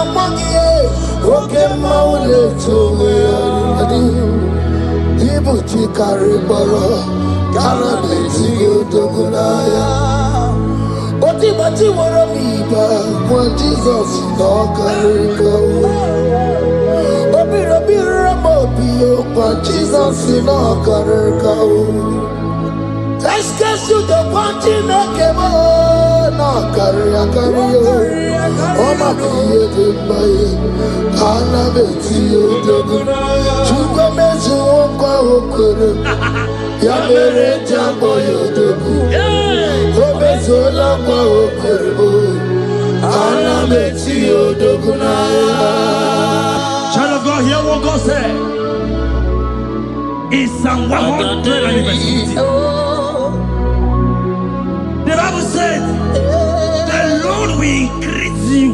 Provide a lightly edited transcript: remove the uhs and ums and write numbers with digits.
Namangie, okay, Mauleto, Ibuchi Kariboro, Karabeti, Dogunaya. Bati Warabiba, when Jesus no Kariko. Obi Ramobio, when Jesus no Kariko. Let's you the party Nakemo, no Karia. Oh, my dear, Anna Betty, Chuka Mesu, Okoro, Yamere Jambo, Obesola, Okoro, Anna Betty, Dogunaya. Child of God, hear what God said. It's Psalm 100. The Bible said, the Lord will increase you